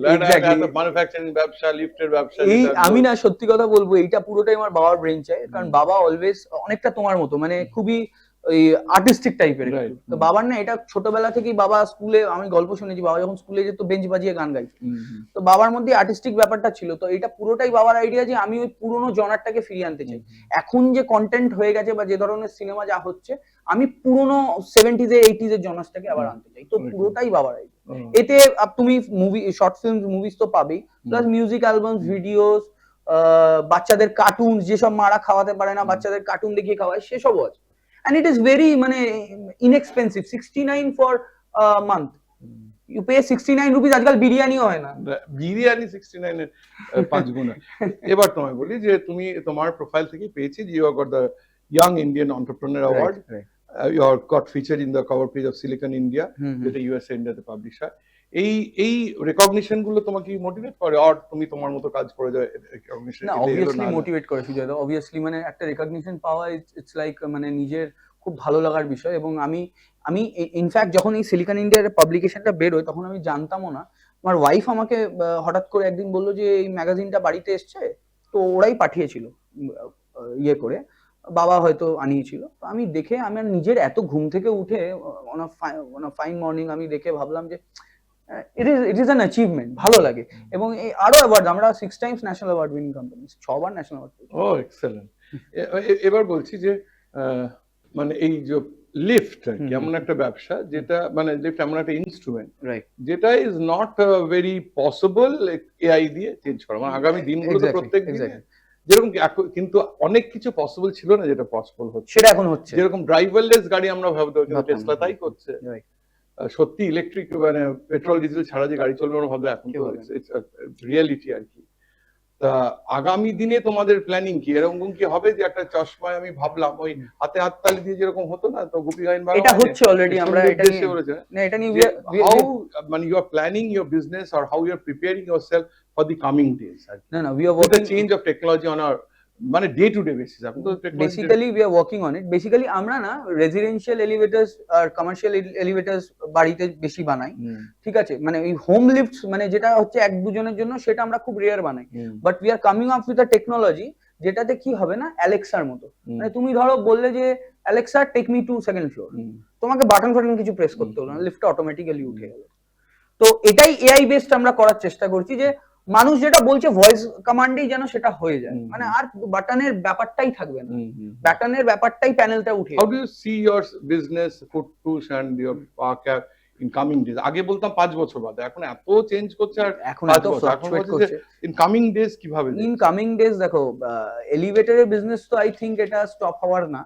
ম্যানুফ্যাকচারিং ব্যবসা, লিফটের ব্যবসা।
এই আমি না সত্যি কথা বলবো, এইটা পুরোটাই আমার বাবার ব্রেন চাই, কারণ বাবা অলওয়েজ অনেকটা তোমার মতো, মানে খুবই ওই আর্টিস্টিক টাইপের। তো বাবার না এটা ছোটবেলা থেকেই, বাবা স্কুলে, আমি গল্প শুনেছি, বাবা যখন স্কুলে যেত বেঞ্চ বাজিয়ে গান গাইতো। তো বাবার মধ্যে আর্টিস্টিক ব্যাপারটা ছিল। তো এটা পুরোটাই বাবার আইডিয়া যে আমি ওই পুরোনো জনারটাকে ফিরিয়ে আনতে চাই। এখন যে কন্টেন্ট হয়ে গেছে বা যে ধরনের সিনেমা যা হচ্ছে, আমি পুরোনো 70s 80s এর জনারটাকে আবার আনতে চাই। তো পুরোটাই বাবার আইডিয়া। এতে তুমি মুভি, শর্ট ফিল্ম, মুভিজ তো পাবেই, প্লাস মিউজিক অ্যালবাম, ভিডিওস, বাচ্চাদের কার্টুন, যেসব মারা খাওয়াতে পারে না, বাচ্চাদের কার্টুন দেখিয়ে খাওয়ায়, সেসবও আছে। And it is very inexpensive, 69 for a month. You pay 69 rupees, আজকাল বিরিয়ানিও হয় না,
বিরিয়ানি 69 এর 5 গুণ। এবার তোমায় বলি যে তুমি তোমার প্রোফাইল থেকে পেয়েছি যে you have got the Young Indian Entrepreneur Award. You are got featured in the cover page of Silicon India, যেটা USA ইন্ডিয়াতে পাবলিশ হয়। এই রেকগনিশন গুলো তোমাকে মোটিভেট করে, আর তুমি তোমার মতো কাজ করে যাও?
না, অবভিয়াসলি মোটিভেট করে সুজয় দা, অবভিয়াসলি। মানে একটা রেকগনিশন পাওয়া, ইটস লাইক মানে নিজের খুব ভালো লাগার বিষয়। এবং আমি ইনফ্যাক্ট যখন এই সিলিকন ইন্ডিয়ার পাবলিকেশনটা বের হয়, তখন আমি জানতামও না আমার ওয়াইফ আমাকে হঠাৎ করে একদিন বললো যে এই ম্যাগাজিনটা বাড়িতে এসছে, তো ওরাই পাঠিয়েছিল ইয়ে করে, বাবা হয়তো আনিয়েছিল। তো আমি দেখে আমার নিজের এত ঘুম থেকে উঠে অন আ ফাইন মর্নিং আমি দেখে ভাবলাম যে ইট ইজ অ্যান অ্যাচিভমেন্ট, ভালো লাগে। এবং আরো অ্যাওয়ার্ড, আমরা 6 times national award winning company, 6বার ন্যাশনাল অ্যাওয়ার্ড।
Oh excellent. এবার বলছি যে মানে এই যে লিফট এমন একটা ব্যবসা যেটা মানে লিফট এমন একটা ইনস্ট্রুমেন্ট
রাইট,
যেটা is not very possible AI দিয়ে চেঞ্জ করা, মানে আগামী দিনগুলোতে প্রত্যেক দিনে যেরকম কিন্তু অনেক কিছু পসিবল ছিল না যেটা পসিবল হচ্ছে,
সেটা এখন হচ্ছে।
যেরকম ড্রাইভারলেস গাড়ি আমরা ভাবতাম, কিন্তু টেসলা তাই করছে। সত্যি ইলেকট্রিক মানে পেট্রোল ডিজেল ছাড়া যে গাড়ি চলবে আমরা ভাবলে এখন তো রিয়েলিটি আর কি। তা আগামী দিনে তোমাদের প্ল্যানিং কি? এরকম কি হবে যে একটা চশমায় আমি ভাবলাম ওই হাতে হাততালি দিয়ে যেরকম হতো না, তো গোপী গাইন
এটা হচ্ছে অলরেডি, আমরা এটা নিয়ে
হাউ মানে you are planning your business or how you are preparing yourself for the coming days?
না না, we are working
change of technology on our মানে ডে টু ডে বেসিস। এখন তো
basically we are working on it. Basically আমরা না residential এলিভেটরস আর commercial এলিভেটরস বাড়িতে বেশি বানাই, ঠিক আছে? মানে ওই হোম লিফটস মানে যেটা হচ্ছে এক দুজনের জন্য, সেটা আমরা খুব রেয়ার বানাই। But we are coming up with a technology যেটাতে কি হবে না, অ্যালেক্সার মতো। মানে তুমি ধরো বললে যে Alexa take me to second floor, তোমাকে বাটন ফাটন কিছু প্রেস করতে হলো না, লিফটটা অটোমেটিক্যালি উঠে গেল। তো এটাই এআই বেসড আমরা করার চেষ্টা করছি, যে মানুষ যেটা বলছে ভয়েস কমান্ডেই যেন সেটা হয়ে যায়, মানে আর বাটনের ব্যাপারটাই থাকবে না, বাটনের ব্যাপারটাই প্যানেলটা উঠে।
How do you see your business food push and your park in coming days? আগে বলতাম 5 বছর বাদে, এখন এত চেঞ্জ করছে আর
এখন এত ফ্লাকচুয়েট করছে।
ইন কামিং ডেজ কিভাবে?
ইন কামিং ডেজ দেখো, এলিভেটরের বিজনেস তো আই থিংক এটা স্টপ হওয়ার না।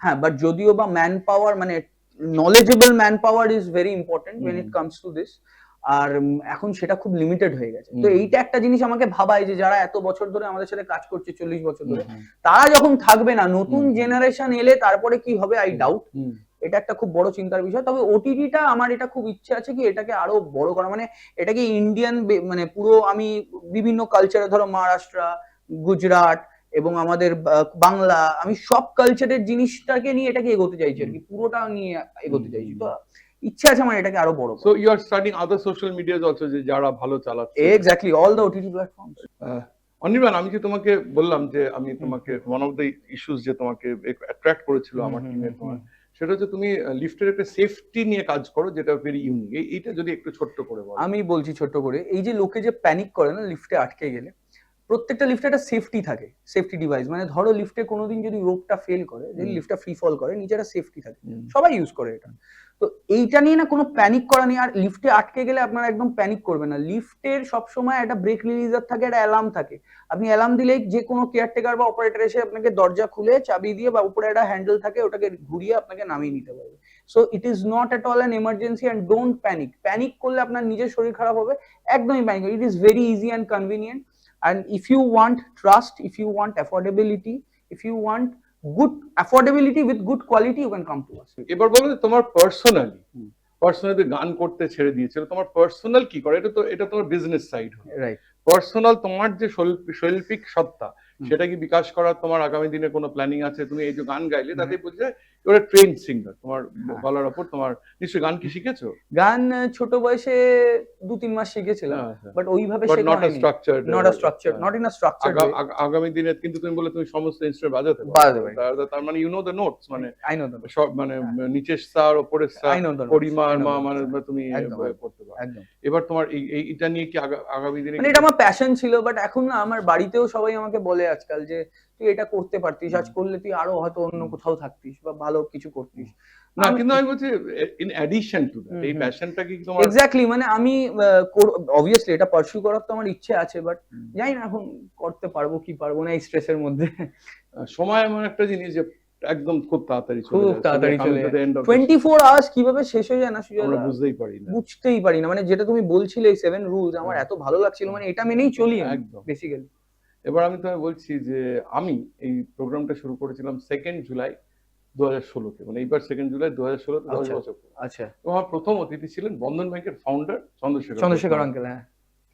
হ্যাঁ, বাট যদিও বা ম্যান পাওয়ার মানে knowledgeable manpower is very important when it comes to this, আর এখন সেটা খুব লিমিটেড হয়ে গেছে। তো এইটা একটা জিনিস আমাকে ভাবায় যে যারা এত বছর ধরে আমাদের সাথে কাজ করছে, 40 বছর ধরে, তারা যখন থাকবে না, নতুন জেনারেশন এলে তারপরে কি হবে আই ডাউট। এটা একটা খুব বড় চিন্তার বিষয়। তবে ওটিটিটা আমার এটা খুব ইচ্ছে আছে কি এটাকে আরো বড় করা, মানে এটাকে ইন্ডিয়ান মানে পুরো আমি বিভিন্ন কালচারে, ধরো মহারাষ্ট্র, গুজরাট এবং আমাদের বাংলা, আমি সব কালচারের জিনিসটাকে নিয়ে এটাকে এগোতে চাইছি আর কি, পুরোটা নিয়ে এগোতে চাইছি। তো ইচ্ছা আছে আমার এটাকে আরো বড়।
So you are starting other social medias also, যে যারা ভালো চালাচ্ছে।
Exactly, all the OTT platforms.
Anirban, আমি যে তোমাকে বললাম যে আমি তোমাকে ওয়ান অফ দ্য ইস্যুস যে তোমাকে অ্যাট্রাক্ট করেছিল আমার টিমে তোমার, সেটা হচ্ছে তুমি লিফটের একটা সেফটি নিয়ে কাজ করো, যেটা ভেরি ইউনিক। এইটা যদি একটু ছোট্ট করে বলো।
আমি বলছি ছোট্ট করে, এই যে লোকে যে প্যানিক করে না লিফটে আটকে গেলে, প্রত্যেকটা লিফটে একটা সেফটি থাকে, সেফটি ডিভাইস। মানে ধরো লিফটে কোনোদিন যদি রোপটা ফেল করে, যদি লিফটটা ফ্রি ফল করে, নিচে একটা সেফটি থাকে, সবাই ইউজ করে এটা। তো এইটা নিয়ে না কোনো প্যানিক করা নেই। আর লিফটে আটকে গেলে আপনারা একদম প্যানিক করবেন না। লিফটের সবসময় একটা ব্রেক রিলিজার থাকে, একটা অ্যালার্ম থাকে। আপনি অ্যালার্ম দিলেই যে কোনো কেয়ারটেকার বা অপারেটর এসে আপনাকে দরজা খুলে চাবি দিয়ে, বা উপরে একটা হ্যান্ডেল থাকে, ওটাকে ঘুরিয়ে আপনাকে নামিয়ে নিতে পারবে। So it is not at all an emergency, and don't panic. Panic করলে আপনার নিজের শরীর খারাপ হবে, একদমই panic. It is very easy and convenient. And if you want trust, if you want affordability, if you want good affordability with good quality, you can come to us.
এবার বলো যে তোমার পার্সোনালি গান করতে ছেড়ে দিয়েছিল, তোমার পার্সোনাল কি করে? এটা তোমার বিজনেস সাইড,
রাইট?
পার্সোনাল তোমার যে শৈল্পিক সত্তা, সেটা কি বিকাশ করার তোমার আগামী দিনে কোনো প্ল্যানিং আছে? তুমি এই যে গান গাইলে, তাতে বুঝলে ইউ আর ট্রেন্ড সিঙ্গার, তোমার গলার ওপর তোমার নিশ্চয়ই গান কি শিখেছো?
গান ছোট বয়সে 2-3 মাস শিখেছিলাম, বাট ওইভাবে শেখা
নট
হয়নি। Not in a structured.
আগামী দিনে কিন্তু তুমি বলে তুমি সমস্ত ইনস্ট্রুমেন্ট বাজাতে পারো, তার মানে ইউ নো দ্য নোটস, মানে
আই নো দ্য
সব, মানে নিচের স্যার উপরের স্যার পরিমাণ মানে তুমি করতে পারো। এবার তোমার এইটা নিয়ে কি আগামী দিনে,
মানে এটা আমার প্যাশন ছিল, বাট এখন না আমার বাড়িতেও সবাই আমাকে বলে আজকাল যে তুই এটা করতে পারতিস, আজ করলে তুই আরো হয়তো অন্য কোথাও থাকতিস বা ভালো কিছু করতিস
না। কিন্তু আমি বলছি ইন অ্যাডিশন টু দ্যাট, এই প্যাশনটা কি তোমার?
এক্স্যাক্টলি, মানে আমি অবভিয়াসলি এটা পারসিউ করার তো আমার ইচ্ছে আছে, বাট জানি না এখন করতে পারবো কি পারবো না এই স্ট্রেসের মধ্যে।
সময় এমন একটা জিনিস যে একদম খুব তাড়াতাড়ি চলে যায়।
24 আওয়ার্স কিভাবে শেষ হয়ে যায় না
আমরা বুঝতেই পারি না।
মানে যেটা তুমি বলছিলে 7 রুলস, আমার এত ভালো লাগছিল, মানে এটা মেনেই চলি একদম বেসিক্যালি।
এবার আমি তোমায় বলছি যে আমি এই প্রোগ্রামটা শুরু করেছিলাম 2 জুলাই 2016-তে, মানে এইবার 2 জুলাই 2016, 10 বছর। আচ্ছা। আমার প্রথম অতিথি ছিলেন বন্ধন ব্যাংকের ফাউন্ডার চন্দ্রশেখর আঙ্কেল। হ্যাঁ,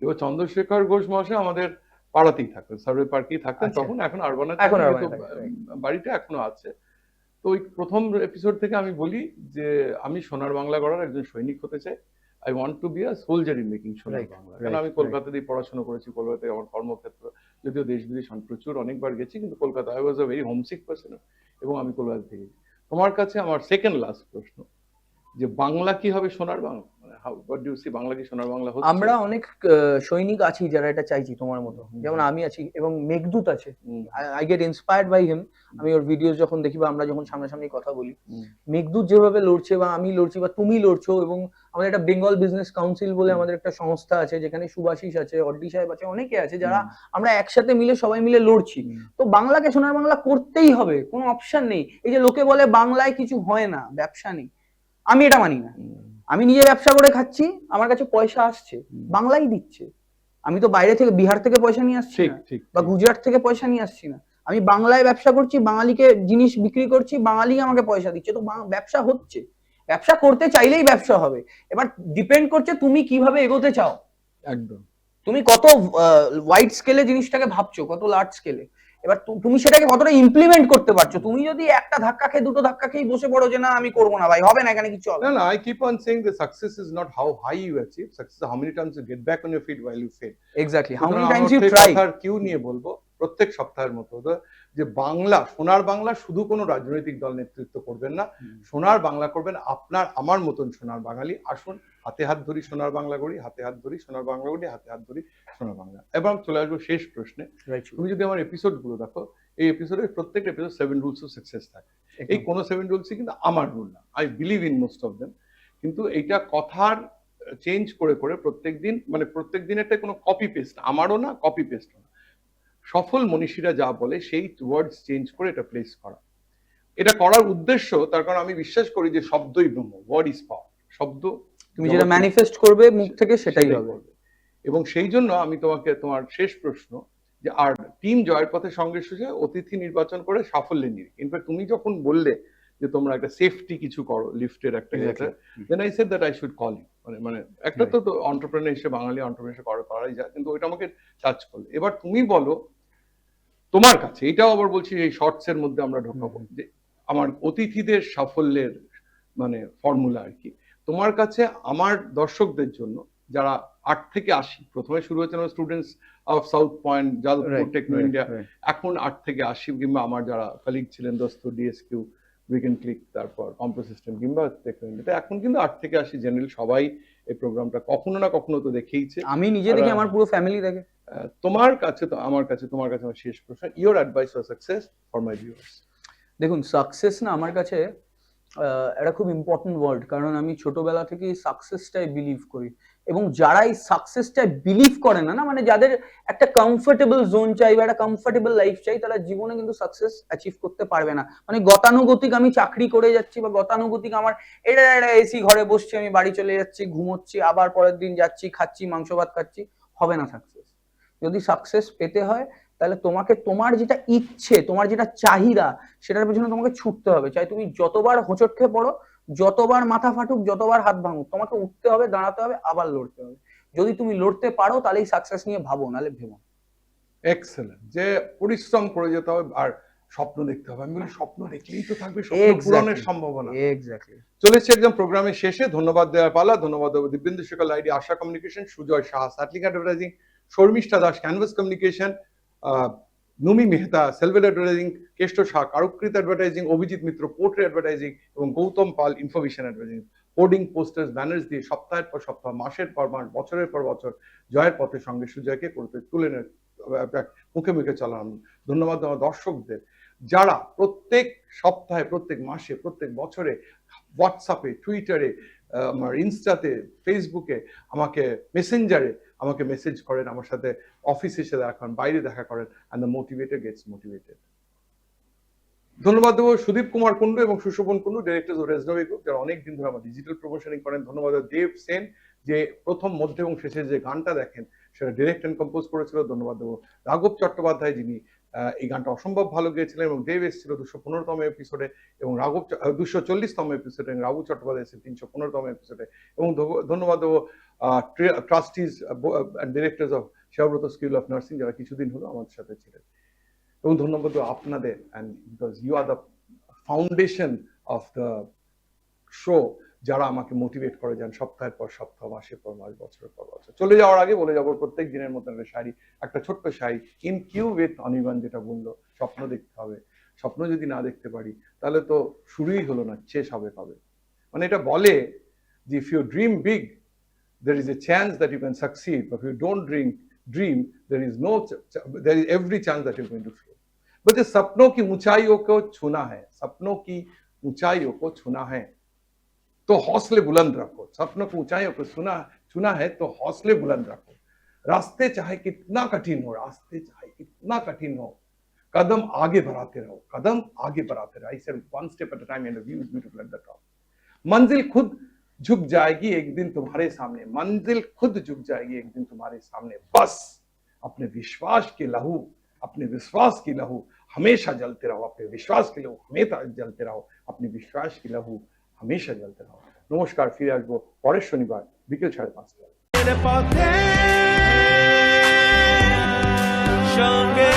এবার চন্দ্রশেখর ঘোষ মহাশয় আমাদের পাড়াতেই থাকতেন, সার্ভে পার্কেই থাকতেন তখন। এখন আরবান বাড়িটা এখনো আছে। তো ওই প্রথম এপিসোড থেকে আমি বলি যে আমি সোনার বাংলা গড়ার একজন সৈনিক হতে চাই, I want to be a soldier in making সোনার
Right,
বাংলা।
right,
কারণ আমি
right.
কলকাতাতেই পড়াশোনা করেছি, কলকাতায় আমার কর্মক্ষেত্র, যদিও দেশ বিদেশ প্রচুর অনেকবার গেছি, কিন্তু Kolkata I was a very homesick person, এবং আমি কলকাতা থেকে। তোমার কাছে আমার সেকেন্ড লাস্ট প্রশ্ন, যে বাংলা কি হবে সোনার বাংলা? মানে how what do you see, Bangla কি সোনার বাংলা হচ্ছে?
আমরা অনেক সৈনিক আছি যারা এটা চাইছি তোমার মতো, যেমন আমি আছি এবং মেঘদূত আছে। I get inspired by him. আমি ওর ভিডিওস যখন দেখি বা আমরা যখন সামনাসামনি কথা বলি, মেঘদূত যেভাবে লড়ছে বা আমি লড়ছি বা তুমি লড়ছো, এবং আমাদের একটা বেঙ্গল বিজনেস কাউন্সিল বলে আমাদের একটা সংস্থা আছে, যেখানে সুভাষিস আছে, অড্ডি সাহেব আছে, অনেকে আছে যারা আমরা একসাথে মিলে সবাই মিলে লড়ছি। তো বাংলাকে সোনার বাংলা করতেই হবে, কোনো অপশন নেই। এই যে লোকে বলে বাংলায় কিছু হয় না, ব্যবসা নেই, আমি এটা মানি না। আমি নিজে ব্যবসা করে খাচ্ছি, আমার কাছে পয়সা আসছে, বাংলাই দিচ্ছে। আমি তো বাইরে থেকে, বিহার থেকে পয়সা নিয়ে আসছি না, বা গুজরাট থেকে পয়সা নিয়ে আসছি না। আমি বাংলায় ব্যবসা করছি, বাঙালিকে জিনিস বিক্রি করছি, বাঙালি আমাকে পয়সা দিচ্ছে, তো ব্যবসা হচ্ছে। ব্যবসা করতে চাইলেই ব্যবসা হবে। এবার ডিপেন্ড করছে তুমি কিভাবে এগোতে চাও।
একদম,
তুমি কত ওয়াইড স্কেলে জিনিসটাকে ভাবছো, কত লার্জ স্কেলে। এবার তুমি সেটাকে কতটা ইমপ্লিমেন্ট করতে পারছো। তুমি যদি একটা ধাক্কা খেয়ে, দুটো ধাক্কা খেয়ে বসে পড়ো যে না আমি করবো না ভাই, হবে না, এখানে কিছু হবে
না। I keep on saying the success is not how high you achieve, success is how many times you get back on your feet while you fail.
Exactly, how many
সুতরাং
টাইমস
আমার
ইউ
সেই
try.
কথার Q নিয়ে বলবো প্রত্যেক সপ্তাহের মতো, যে বাংলা, সোনার বাংলা শুধু কোনো রাজনৈতিক দল নেতৃত্ব করবেন না, সোনার বাংলা করবেন আপনার আমার মতন সোনার বাঙালি। আসুন হাতে হাত ধরি সোনার বাংলা করি, হাতে হাত ধরি সোনার বাংলা করি, হাতে হাত ধরি সোনার বাংলা। এবার চলে আসবো শেষ প্রশ্নে। তুমি যদি আমার এপিসোড গুলো দেখো, এই এপিসোডের প্রত্যেকটা এপিসোড 7 রুলস অফ সাকসেস থাকে। এই কোনো 7 রুলসই কিন্তু আমার রুল না, I believe in most of them. কিন্তু এইটা কথার চেঞ্জ করে করে প্রত্যেকদিন, মানে প্রত্যেক দিন একটা কোনো কপি পেস্ট, আমারও না, কপি পেস্ট না, সফল মনীষীরা যা বলে সেই ওয়ার্ডস চেঞ্জ করে এটা প্লেস করা। এটা করার উদ্দেশ্য, তার কারণ আমি বিশ্বাস করি যে শব্দই ব্রহ্ম, ওয়ার্ড ইজ পাওয়ার। শব্দ
তুমি যেটা ম্যানিফেস্ট করবে মুখ থেকে সেটাই হবে।
এবং সেই জন্য আমি তোমাকে, তোমার শেষ প্রশ্ন, যে আর টিম জয়ের পথে সঙ্গে সুযোগ অতিথি নির্বাচন করে সাফল্যে নিয়ে। ইনফ্যাক্ট তুমি যখন বললে যে তোমরা একটা সেফটি কিছু করো, লিফটের একটা, then I said that I should call you. মানে একটা তো এন্টারপ্রেনার হিসেবে, বাঙালি এন্টারপ্রেনার করাই যায়, কিন্তু ওইটা আমাকে টাচ করলো। এবার তুমি বলো তোমার কাছে, এটাও আবার বলছি এই শর্টস এর মধ্যে আমরা ঢোকাবো, যে আমার অতিথিদের সাফল্যের মানে ফর্মুলা আর কি। তোমার কাছে আমার দর্শকদের জন্য যারা 8 থেকে 80, প্রথমে শুরু হয়েছে আমার স্টুডেন্টস অফ সাউথ পয়েন্ট, যাদবপুর, টেকনো ইন্ডিয়া, এখন 8 থেকে 80, কিংবা আমার যারা কলিগ ছিলেন দোস্ত, ডিএসকিউ, উইকেন্ড ক্লিক, তারপর কম্পো সিস্টেম, কিংবা টেকনো ইন্ডিয়া, এখন কিন্তু 8 থেকে 80 জেনারেল সবাই এই প্রোগ্রামটা কখনো না কখনো তো দেখেইছে।
আমি নিজে দেখি, আমার পুরো ফ্যামিলি দেখে।
তোমার কাছে তো, আমার কাছে, তোমার কাছে আমার শেষ প্রশ্ন, your advice for success for my viewers.
দেখুন, সাকসেস না আমার কাছে একটা খুব ইম্পর্টেন্ট ওয়ার্ড, কারণ আমি ছোটবেলা থেকেই সাকসেসটাই বিলিভ করি। এবং যারা এই সাকসেসটাই বিলিভ করে না, মানে যাদের একটা কমফোর্টেবল জোন চাই বা একটা কমফোর্টেবল লাইফ চাই, তারা জীবনে কিন্তু সাকসেস অ্যাচিভ করতে পারবে না। মানে গতানুগতিক আমি চাকরি করে যাচ্ছি, বা গতানুগতিক আমার এটা এসি ঘরে বসছি, আমি বাড়ি চলে যাচ্ছি, ঘুমোচ্ছি, আবার পরের দিন যাচ্ছি, খাচ্ছি, মাংস ভাত খাচ্ছি, হবে না সাকসেস। যদি সাকসেস পেতে হয়, তাহলে তোমাকে তোমার যেটা ইচ্ছে, তোমার যেটা চাহিদা, সেটার পেছনে তোমাকে ছুটতে হবে। চাই তুমি যতবার হোঁচট খেয়ে পড়ো, যতবার মাথা ফাটুক, যতবার হাত ভাঙুক, তোমাকে উঠতে হবে, দাঁড়াতে হবে, আবার লড়তে হবে। যদি তুমি লড়তে পারো তাহলেই সাকসেস নিয়ে ভাবো, নাহলে ভেবো।
এক্সেলেন্ট। যে পরিশ্রম করে যেতে হবে আর স্বপ্ন দেখতে হবে। আমি বলি স্বপ্ন দেখলেই তো থাকবে স্বপ্ন পূরণের সম্ভাবনা।
এক্স্যাক্টলি।
চলেছে একদম প্রোগ্রামের শেষে। ধন্যবাদ দেওয়ার পালা। ধন্যবাদ দেবো Dibyendu Shekhar Laidi, Asha Communication, Sujoy Saha Satling Advertising, Sharmishtha Das Canvas Communication, Numi Mehta Selvel Advertising, Keshto Shah Karukrit Advertising, Abhijit Mitra Portray Advertising, এবং Gautam Pal Information Advertising. Hoarding, posters, banners দিয়ে সপ্তাহের পর সপ্তাহ, মাসের পর মাস, বছরের পর বছর জয়ের পথে সঙ্গে সুজয়কে করতে তুলে মুখে মুখে চালানো। ধন্যবাদ আমার দর্শকদের, যারা প্রত্যেক সপ্তাহে, প্রত্যেক মাসে, প্রত্যেক বছরে হোয়াটসঅ্যাপে, টুইটারে, আমার ইনস্টাতে, ফেসবুকে, আমাকে মেসেঞ্জারে আমাকে মেসেজ করেন, আমার সাথে অফিসে এসে দেখা করেন, বাইরে দেখা করেন, and the motivated gets motivated. ধন্যবাদ দেবো সুদীপ কুমার কুন্ডু এবং সুশোভন কুন্ডু, ডিরেক্টর অফ রেজনবি গ্রুপ, যারা অনেক দিন ধরে আমার ডিজিটাল প্রমোশনিং করেন। ধন্যবাদ দেব সেন, যে প্রথম, মধ্যে এবং শেষে যে গানটা দেখেন সেটা ডিরেক্ট অ্যান্ড কম্পোজ করেছিল। ধন্যবাদ দেবো রাঘব চট্টোপাধ্যায়, যিনি এই গানটা অসম্ভব ভালো গেয়েছিলেন, এবং দেব এসেছিল 215তম এপিসোডে, এবং রাঘব 240তম এপিসোডে, এবং রাঘব চট্টোপাধ্যায় এসেছিল 315তম এপিসোডে। এবং ধন্যবাদ দেবো trustees and directors of Sebabrata school of nursing, যারা কিছুদিন হলো আমাদের সাথে ছিলেন। এবং ধন্যবাদ আপনাদের, and because you are the foundation of the show, যারা আমাকে মোটিভেট করে যান সপ্তাহের পর সপ্তাহ, মাসের পর মাস, বছরের পর বছর। চলে যাওয়ার আগে বলে যাবো প্রত্যেক দিনের মতন একটা শায়রি, একটা ছোট্ট শায়রি, ইন কিউ উইথ অনির্বাণ যেটা বললো, স্বপ্ন দেখতে হবে। স্বপ্ন যদি না দেখতে পারি তাহলে তো শুরুই হলো না, শেষ হবে কবে। মানে এটা বলে যে if you dream big there is a chance that you can succeed, but if you don't dream there is every chance that you're going to fail. But सपनों की ऊंचाइयों को छूना है, सपनों की ऊंचाइयों को छूना है तो हौसले बुलंद रखो। सपनों की ऊंचाइयों को छूना है तो हौसले बुलंद रखो। रास्ते चाहे कितना कठिन हो, रास्ते चाहे कितना कठिन हो, कदम आगे बढ़ाते रहो, कदम आगे बढ़ाते रहो। I said one step at a time and the view is beautiful at the top. मंजिल खुद झुक जाएगी एक दिन तुम्हारे सामने, मंजिल खुद झुक जाएगी एक दिन तुम्हारे सामने। बस अपने विश्वास की लहू, अपने विश्वास की लहू हमेशा जलते रहो, अपने विश्वास की लहू हमेशा जलते रहो, अपने विश्वास की लहू हमेशा जलते रहो। नमस्कार, फिर আসবো পরের শনিবার বিকেল 5:30টায়।
পথে সঙ্গে